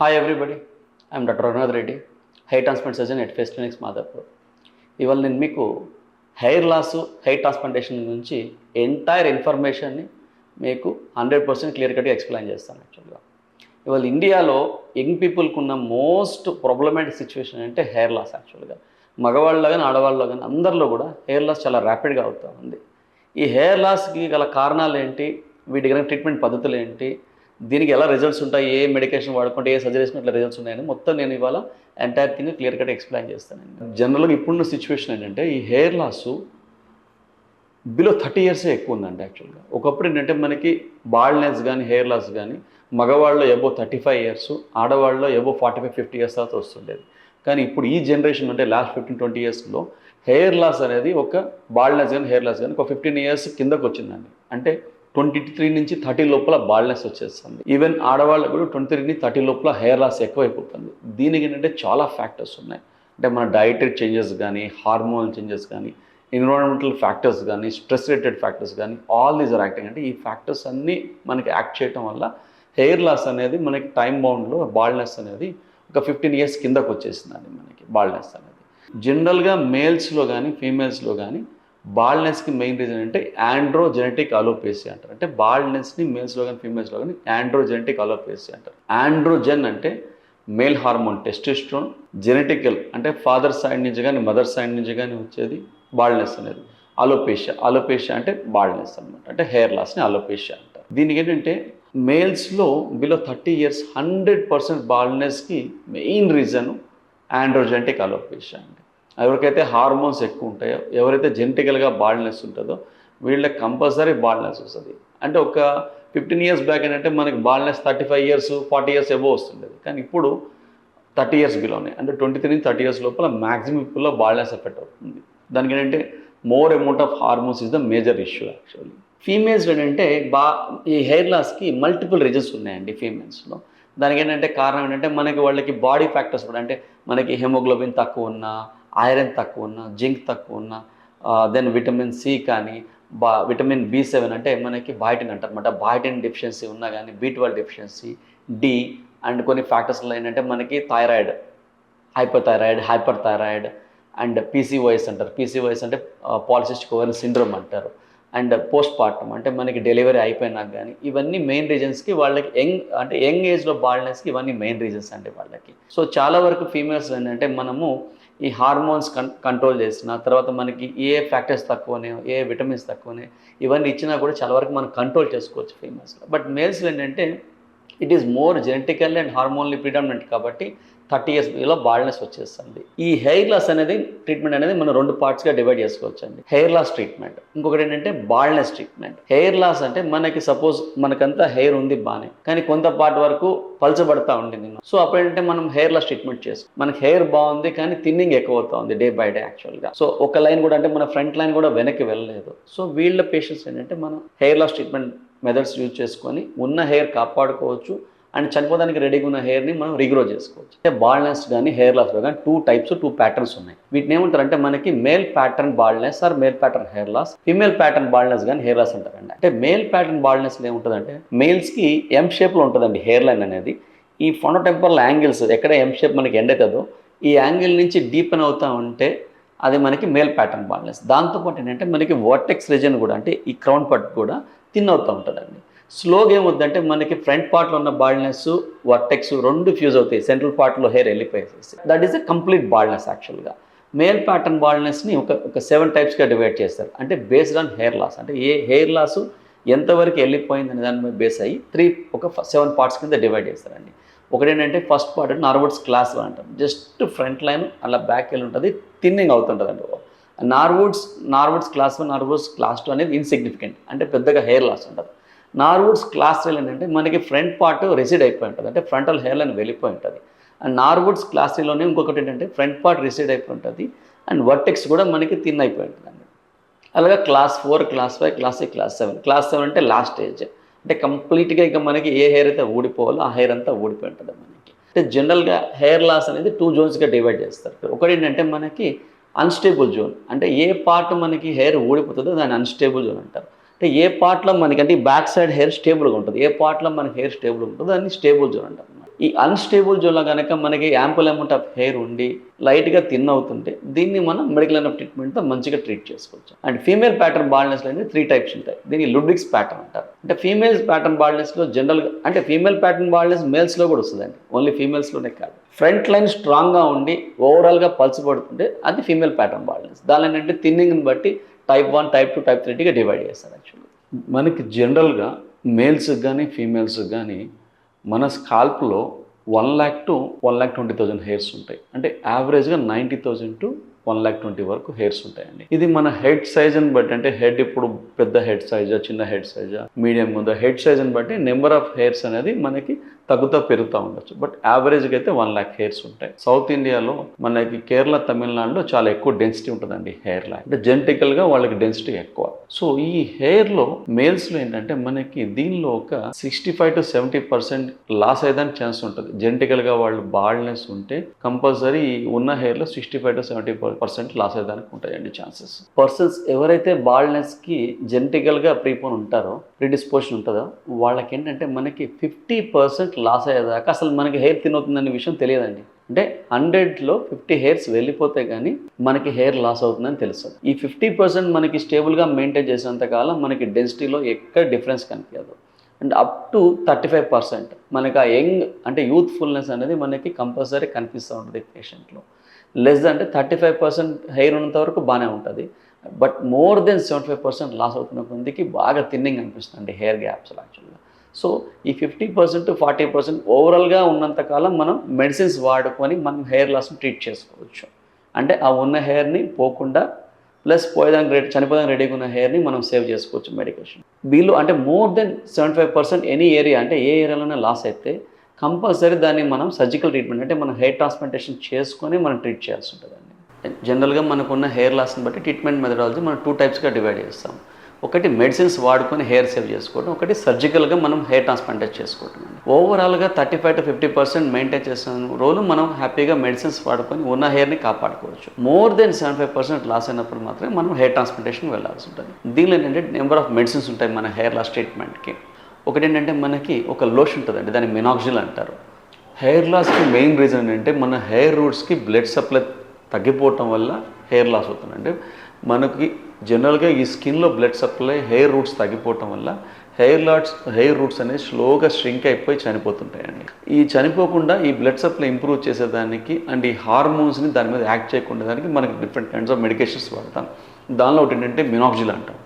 Hi everybody, I'm Dr. Raghunadha Reddy, hair transplant surgeon at Face Clinics, Madhapur. ఇవాళ నేను మీకు hair loss, hair transplantation గురించి entire ఇన్ఫర్మేషన్ని మీకు 100% క్లియర్ కట్గా ఎక్స్ప్లెయిన్ చేస్తాను. యాక్చువల్గా ఇవాళ ఇండియాలో యంగ్ పీపుల్కి ఉన్న మోస్ట్ ప్రాబ్లమాటిక్ సిచ్యువేషన్ అంటే హెయిర్ లాస్. యాక్చువల్గా మగవాళ్ళలో కానీ ఆడవాళ్ళలో కానీ అందరిలో కూడా హెయిర్ లాస్ చాలా ర్యాపిడ్గా అవుతూ ఉంది. ఈ హెయిర్ లాస్కి గల కారణాలు ఏంటి, వీటికి గల ట్రీట్మెంట్ పద్ధతులు ఏంటి, దీనికి ఎలా రిజల్ట్స్ ఉంటాయి, ఏ మెడికేషన్ వాడుకుంటే ఏ సర్జరీస్ ఇట్లా రిజల్ట్స్ ఉన్నాయని మొత్తం నేను ఇవాళ entire thing clear cut explain చేస్తాను. జనరల్గా ఇప్పుడున్న సిచ్యువేషన్ ఏంటంటే ఈ హెయిర్ లాస్ బిలో 30 ఇయర్సే ఎక్కువ ఉందండి. యాక్చువల్గా ఒకప్పుడు ఏంటంటే మనకి బాల్డ్నెస్ కానీ హెయిర్ లాస్ కానీ మగవాళ్ళు ఎబో 35 ఇయర్స్, ఆడవాళ్ళలో ఎబో 45-50 ఇయర్స్ తర్వాత వస్తుండేది. కానీ ఇప్పుడు ఈ జనరేషన్ అంటే లాస్ట్ 15-20 ఇయర్స్లో హెయిర్ లాస్ అనేది ఒక బాల్డ్నెస్ కానీ హెయిర్ లాస్ కానీ ఒక 15 ఇయర్స్ కిందకు వచ్చిందండి. అంటే 23 నుంచి 30 లోపల బాల్డ్నెస్ వచ్చేస్తుంది. ఈవెన్ ఆడవాళ్ళకు కూడా 23-30 లోపల హెయిర్ లాస్ ఎక్కువైపోతుంది. దీనికి ఏంటంటే చాలా ఫ్యాక్టర్స్ ఉన్నాయి. అంటే మన డైటరీ చేంజెస్ కానీ, హార్మోనల్ చేంజెస్ కానీ, ఎన్విరాన్మెంటల్ ఫ్యాక్టర్స్ కానీ, స్ట్రెస్ రిలేటెడ్ ఫ్యాక్టర్స్ కానీ, ఆల్ దీస్ ఆర్ యాక్టింగ్. అంటే ఈ ఫ్యాక్టర్స్ అన్నీ మనకి యాక్ట్ చేయడం వల్ల హెయిర్ లాస్ అనేది మనకి టైం బౌండ్లో బాల్డ్నెస్ అనేది ఒక 15 ఇయర్స్ కిందకు వచ్చేసిందండి మనకి బాల్డ్నెస్ అనేది. జనరల్గా మేల్స్లో కానీ ఫీమేల్స్లో కానీ బాల్డ్నెస్కి మెయిన్ రీజన్ అంటే ఆండ్రోజెనెటిక్ అలోపేసియా అంటారు. అంటే బాల్డ్నెస్ని మేల్స్లో కానీ ఫీమేల్స్లో కానీ ఆండ్రోజెనెటిక్ అలోపేసియా అంటారు. ఆండ్రోజెన్ అంటే మేల్ హార్మోన్ టెస్టోస్టెరాన్, జెనెటికల్ అంటే ఫాదర్ సైడ్ నుంచి కానీ మదర్ సైడ్ నుంచి కానీ వచ్చేది బాల్డ్నెస్ అనేది. అలోపేషియా అంటే బాల్డ్నెస్ అనమాట. అంటే హెయిర్ లాస్ని అలోపేషియా అంటారు. దీనికి ఏంటంటే మేల్స్లో బిలో 30 ఇయర్స్ 100% బాల్డ్నెస్కి మెయిన్ రీజన్ ఆండ్రోజెనెటిక్ అలోపేషియా అండి. ఎవరికైతే హార్మోన్స్ ఎక్కువ ఉంటాయో, ఎవరైతే జెనెటికల్గా బాల్డ్నెస్ ఉంటుందో వీళ్ళకి కంపల్సరీ బాల్డ్నెస్ వస్తుంది. అంటే ఒక 15 ఇయర్స్ బ్యాక్ ఏంటంటే మనకి బాల్డ్నెస్ 35 ఇయర్స్ 40 ఇయర్స్ ఎబో వస్తుండేది. కానీ ఇప్పుడు 30 ఇయర్స్ బిలోనే, అంటే 23-30 ఇయర్స్ లోపల మ్యాక్సిమం పీపుల్లో బాల్డ్నెస్ ఎఫెక్ట్ అవుతుంది. దానికి ఏంటంటే more amount of hormones is the major issue actually. Females ఏంటంటే ఈ హెయిర్ లాస్కి మల్టిపుల్ రీజన్స్ ఉన్నాయండి ఫీమేల్స్లో. దానికి ఏంటంటే కారణం ఏంటంటే మనకి వాళ్ళకి బాడీ ఫ్యాక్టర్స్ కూడా, అంటే మనకి హెమోగ్లోబిన్ తక్కువ ఉన్నా, ఐరన్ తక్కువ ఉన్నా, జింక్ తక్కువ ఉన్నా, దెన్ విటమిన్ సి కానీ, విటమిన్ B7 అంటే మనకి బయోటిన్ అంటారు అనమాట. బయోటిన్ డెఫిషియన్సీ ఉన్నా కానీ, B12 డెఫిషియన్సీ, డి అండ్ కొన్ని ఫ్యాక్టర్స్లో ఏంటంటే మనకి thyroid, hyper thyroid and PCOS అంటారు. PCOS అంటే పాలిసిస్టిక్ ఓవరియన్ సిండ్రోమ్ అంటారు. అండ్ పోస్ట్ పార్టమ్ అంటే మనకి డెలివరీ అయిపోయినాక కానీ, ఇవన్నీ మెయిన్ రీజన్స్కి వాళ్ళకి యంగ్ ఏజ్లో బాల్డ్నెస్కి ఇవన్నీ మెయిన్ రీజన్స్ అండి వాళ్ళకి. సో చాలా వరకు ఫీమేల్స్ ఏంటంటే మనము ఈ హార్మోన్స్ కంట్రోల్ చేసిన తర్వాత మనకి ఏ ఫ్యాక్టర్స్ తక్కువనే, ఏ విటమిన్స్ తక్కువనే ఇవన్నీ ఇచ్చినా కూడా చాలా వరకు మనం కంట్రోల్ చేసుకోవచ్చు ఫీమేల్స్లో. బట్ మేల్స్లో ఏంటంటే it is more genetical and hormonally predominant కాబట్టి 30 ఇయర్స్ ఇలా బాల్డ్నెస్ వచ్చేస్తుంది. ఈ హెయిర్ లాస్ అనేది ట్రీట్మెంట్ అనేది మనం 2 పార్ట్స్గా డివైడ్ చేసుకోవచ్చు అండి. హెయిర్ లాస్ ట్రీట్మెంట్, ఇంకొకటి ఏంటంటే బాల్డ్నెస్ ట్రీట్మెంట్. హెయిర్ లాస్ అంటే మనకి సపోజ్ మనకంతా హెయిర్ ఉంది బాగానే, కానీ కొంత పార్ట్ వరకు పలచబడతా ఉండింది. సో అప్పుడు ఏంటంటే మనం హెయిర్ లాస్ ట్రీట్మెంట్ చేస్తాం. మనకి హెయిర్ బాగుంది కానీ థిన్నింగ్ ఎక్కువ అవుతా ఉంది డే బై డే యాక్చువల్గా. సో ఒక లైన్ కూడా అంటే మన ఫ్రంట్ లైన్ కూడా వెనక్కి వెళ్ళలేదు. సో వీళ్ళ పేషెంట్స్ ఏంటంటే మనం hair loss treatment methods use చేసుకొని ఉన్న హెయిర్ కాపాడుకోవచ్చు అండ్ చనిపోవడానికి రెడీగా ఉన్న హెయిర్ని మనం రీగ్రో చేసుకోవచ్చు. అంటే బాల్డ్నెస్ కానీ హెయిర్ లాస్లో కానీ 2 ప్యాటర్న్స్ ఉన్నాయి. వీటిని ఏమంటారంటే మనకి male pattern baldness or male pattern hair loss, female pattern baldness కానీ హెయిర్ లాస్ అంటారండి. అంటే మేల్ ప్యాటర్న్ బాల్డ్నెస్లో ఏముంటుందంటే మేల్స్కి ఎం షేప్లో ఉంటుందండి హెయిర్ లైన్ అనేది. ఈ ఫోనోటెంపరల్ యాంగిల్స్ ఎక్కడ ఎం షేప్ మనకి ఎండ్ అవుతుందో ఈ యాంగిల్ నుంచి డీపెన్ అవుతూ ఉంటే అది మనకి మేల్ ప్యాటర్న్ బాల్డ్నెస్. దాంతోపాటు ఏంటంటే మనకి వర్టెక్స్ రీజన్ కూడా, అంటే ఈ క్రౌన్ పార్ట్ కూడా థిన్ అవుతూ ఉంటుందండి. స్లోగా ఏమవుద్దంటే మనకి ఫ్రంట్ పార్ట్లో ఉన్న బాల్డ్నెస్ వర్టెక్స్ 2 ఫ్యూజ్ అవుతాయి, సెంట్రల్ పార్ట్లో హెయిర్ వెళ్ళిపోయేసి. That is a complete baldness యాక్చువల్గా. మేల్ ప్యాటర్న్ బాల్డ్నెస్ని ఒక 7 టైప్స్గా డివైడ్ చేస్తారు. అంటే బేస్డ్ ఆన్ హెయిర్ లాస్, అంటే ఏ హెయిర్ లాస్ ఎంతవరకు వెళ్ళిపోయింది అనే దాని మీద బేస్ అయ్యి 7 పార్ట్స్ కింద డివైడ్ చేస్తారండి. ఒకటి ఏంటంటే ఫస్ట్ పార్ట్ నార్వుడ్స్ క్లాస్ 1 అంటారు. జస్ట్ ఫ్రంట్ లైన్ అలా బ్యాక్ వెళ్ళి ఉంటుంది, థిన్నింగ్ అవుతుంటుంది అండి. నార్వుడ్స్ క్లాస్ 1, నార్వుడ్స్ క్లాస్ 2 అనేది ఇన్సిగ్నిఫికెంట్, అంటే పెద్దగా హెయిర్ లాస్ ఉంటుంది. నార్వుడ్స్ క్లాస్ 3 ఏంటంటే మనకి ఫ్రంట్ పార్ట్ రెసిడ్ అయిపోయి ఉంటుంది, అంటే ఫ్రంటల్ హెయిర్ లైన్ వెళ్ళిపోయి ఉంటుంది. అండ్ నార్వుడ్స్ క్లాస్ 3లోనే ఇంకొకటి ఏంటంటే ఫ్రంట్ పార్ట్ రెసిడ్ అయిపోయి ఉంటుంది అండ్ వర్టెక్స్ కూడా మనకి థిన్ అయిపోయి ఉంటుందండి. అలాగే class 4, class 5, class 6, class 7. Class 7 అంటే లాస్ట్ స్టేజ్, అంటే కంప్లీట్గా ఇక మనకి ఏ హెయిర్ అయితే ఊడిపోవాలో ఆ హెయిర్ అంతా ఊడిపోయి ఉంటుంది మనకి. అంటే జనరల్గా హెయిర్ లాస్ అనేది 2 జోన్స్గా డివైడ్ చేస్తారు. ఒకటి ఏంటంటే మనకి అన్స్టేబుల్ జోన్, అంటే ఏ పార్ట్ మనకి హెయిర్ ఊడిపోతుందో దాన్ని అన్స్టేబుల్ జోన్ అంటారు. అంటే ఏ పార్ట్లో మనకి అంటే బ్యాక్ సైడ్ హెయిర్ స్టేబుల్గా ఉంటుంది, ఏ పార్ట్లో మనకి హెయిర్ స్టేబుల్ ఉంటుందో దాన్ని స్టేబుల్ జోన్ అంటారు. ఈ అన్‌స్టేబుల్ జోన్‌లో గనక మనకి యాంపుల్ అమౌంట్ ఆఫ్ హెయిర్ ఉండి, లైట్‌గా థిన్ అవుతుంటే, దీన్ని మనం మెడికల్ లైన్ ఆఫ్ ట్రీట్మెంట్‌తో మంచిగా ట్రీట్ చేసుకోవచ్చు. అండ్ ఫీమేల్ ప్యాటర్న్ బాల్డ్‌నెస్‌లో అంటే 3 టైప్స్ ఉంటాయి. దీన్ని లుడ్విగ్స్ ప్యాటర్న్ అంటారు. అంటే ఫీమేల్స్ ప్యాటర్న్ బాల్డ్‌నెస్‌లో జనరల్‌గా అంటే ఫీమేల్ ప్యాటర్న్ బాల్డ్‌నెస్ మేల్స్‌లో కూడా వస్తదండి. ఓన్లీ ఫీమేల్స్‌లోనే కాదు. ఫ్రంట్ లైన్ స్ట్రాంగ్‌గా ఉండి, ఓవరాల్‌గా పల్చబడుతుంటే అది ఫీమేల్ ప్యాటర్న్ బాల్డ్‌నెస్. దానిలో ఏంటంటే థిన్నింగ్‌ని బట్టి టైప్ 1, టైప్ 2, టైప్ 3గా డివైడ్ చేస్తారు యాక్చువల్‌గా. మనకి జనరల్‌గా మేల్స్‌కి గానీ, ఫీమేల్స్‌కి గానీ మన స్కాల్ప్‌లో 1,00,000 టు 1,20,000 హెయిర్స్ ఉంటాయి. అంటే యావరేజ్‌గా 90,000 టు 1,20,000 వరకు హెయిర్స్ ఉంటాయండి. ఇది మన హెడ్ సైజ్‌ని బట్టి అంటే హెడ్ ఇప్పుడు పెద్ద హెడ్ సైజా, చిన్న హెడ్ సైజా, మీడియంగా ఉందా, హెడ్ సైజ్‌ని బట్టి నెంబర్ ఆఫ్ హెయిర్స్ అనేది మనకి తగ్గుతా పెరుగుతూ ఉండొచ్చు. బట్ యావరేజ్‌గా అయితే 1,00,000 హెయిర్స్ ఉంటాయి. సౌత్ ఇండియాలో మనకి కేరళ, తమిళనాడులో చాలా ఎక్కువ డెన్సిటీ ఉంటుందండి హెయిర్ లైన్. అంటే జెనెటికల్‌గా వాళ్ళకి డెన్సిటీ ఎక్కువ. సో ఈ హెయిర్‌లో మేల్స్‌లో ఏంటంటే మనకి దీనిలో ఒక 65-70% లాస్ అయ్యేదానికి ఛాన్స్ ఉంటుంది. జెనెటికల్‌గా వాళ్ళు బాల్డ్‌నెస్ ఉంటే కంపల్సరీ ఉన్న హెయిర్‌లో 65-70% లాస్ అయ్యేదానికి ఉంటాయండి ఛాన్సెస్. పర్సన్స్ ఎవరైతే బాల్డ్‌నెస్‌కి జెనెటికల్‌గా ప్రీపోన్ ఉంటారో, ప్రిడిస్పోజిషన్ ఉంటుందో వాళ్ళకేంటంటే మనకి 50% లాస్ అయ్యేదాకా అసలు మనకి హెయిర్ థిన్ అవుతుందనే విషయం తెలియదండి. అంటే 100లో 50 హెయిర్స్ వెళ్ళిపోతే కానీ మనకి హెయిర్ లాస్ అవుతుందని తెలుస్తుంది. ఈ 50% మనకి స్టేబుల్గా మెయింటైన్ చేసేంత కాలం మనకి డెన్సిటీలో ఎక్కడ డిఫరెన్స్ కనిపించదు. అండ్ అప్ టు 35% మనకి ఆ యంగ్ అంటే యూత్ఫుల్నెస్ అనేది మనకి కంపల్సరీ కనిపిస్తూ ఉంటుంది పేషెంట్లో. లెస్ అంటే 35% హెయిర్ ఉన్నంత వరకు బాగానే ఉంటుంది. బట్ మోర్ దెన్ 75% లాస్ అవుతున్న కొందికి బాగా థిన్నింగ్ అనిపిస్తుంది హెయిర్ గ్యాప్స్లో యాక్చువల్గా. సో ఈ 50%-40% ఓవరాల్గా ఉన్నంత కాలం మనం మెడిసిన్స్ వాడుకొని మనం హెయిర్ లాస్ని ట్రీట్ చేసుకోవచ్చు. అంటే ఆ ఉన్న హెయిర్ని పోకుండా ప్లస్ పోయేదానికి చనిపోయేదానికి రెడీగా ఉన్న హెయిర్ని మనం సేవ్ చేసుకోవచ్చు మెడికేషన్. వీళ్ళు అంటే మోర్ దెన్ 75% ఎనీ ఏరియా అంటే ఏ ఏరియాలోనే లాస్ అయితే కంపల్సరీ దాన్ని మనం సర్జికల్ ట్రీట్మెంట్ అంటే మనం హెయిర్ ట్రాన్స్ప్లాంటేషన్ చేసుకొని మనం ట్రీట్ చేయాల్సి ఉంటుందండి. జనరల్గా మనకున్న హెయిర్ లాస్ని బట్టి ట్రీట్మెంట్ మెథడాలజీ మనం 2 టైప్స్గా డివైడ్ చేస్తాం. ఒకటి మెడిసిన్స్ వాడుకొని హెయిర్ సేవ్ చేసుకోవడం, ఒకటి సర్జికల్గా మనం హెయిర్ ట్రాన్స్ప్లాంటేట్ చేసుకోవడం. ఓవరాల్గా 35-50% మెయింటైన్ చేసిన రోజు మనం హ్యాపీగా మెడిసిన్స్ వాడుకొని ఉన్న హెయిర్ని కాపాడుకోవచ్చు. మోర్ దెన్ 75% లాస్ అయినప్పుడు మాత్రమే మనం హెయిర్ ట్రాన్స్ప్లాంటేషన్ వెళ్ళాల్సి ఉంటుంది. దీనిలో ఏంటంటే నెంబర్ ఆఫ్ మెడిసిన్స్ ఉంటాయి మన హెయిర్ లాస్ ట్రీట్మెంట్కి. ఒకటి ఏంటంటే మనకి ఒక లోషన్ ఉంటుందండి, దాన్ని మినాక్సిల్ అంటారు. హెయిర్ లాస్కి మెయిన్ రీజన్ ఏంటంటే మన హెయిర్ రూట్స్కి బ్లడ్ సప్లై తగ్గిపోవటం వల్ల హెయిర్ లాస్ అవుతుంది. అంటే మనకి జనరల్గా ఈ స్కిన్లో బ్లడ్ సప్లై హెయిర్ రూట్స్ తగ్గిపోవటం వల్ల హెయిర్ రూట్స్ అనేవి స్లోగా ష్రింక్ అయిపోయి చనిపోతుంటాయండి. ఈ చనిపోకుండా ఈ బ్లడ్ సప్లై ఇంప్రూవ్ చేసేదానికి అండ్ ఈ హార్మోన్స్ని దాని మీద యాక్ట్ చేయకుండా దానికి మనకి డిఫరెంట్ కైండ్స్ ఆఫ్ మెడికేషన్స్ వాడతాం. దానిలో ఒకటి ఏంటంటే మినాక్సిల్ అంటాం.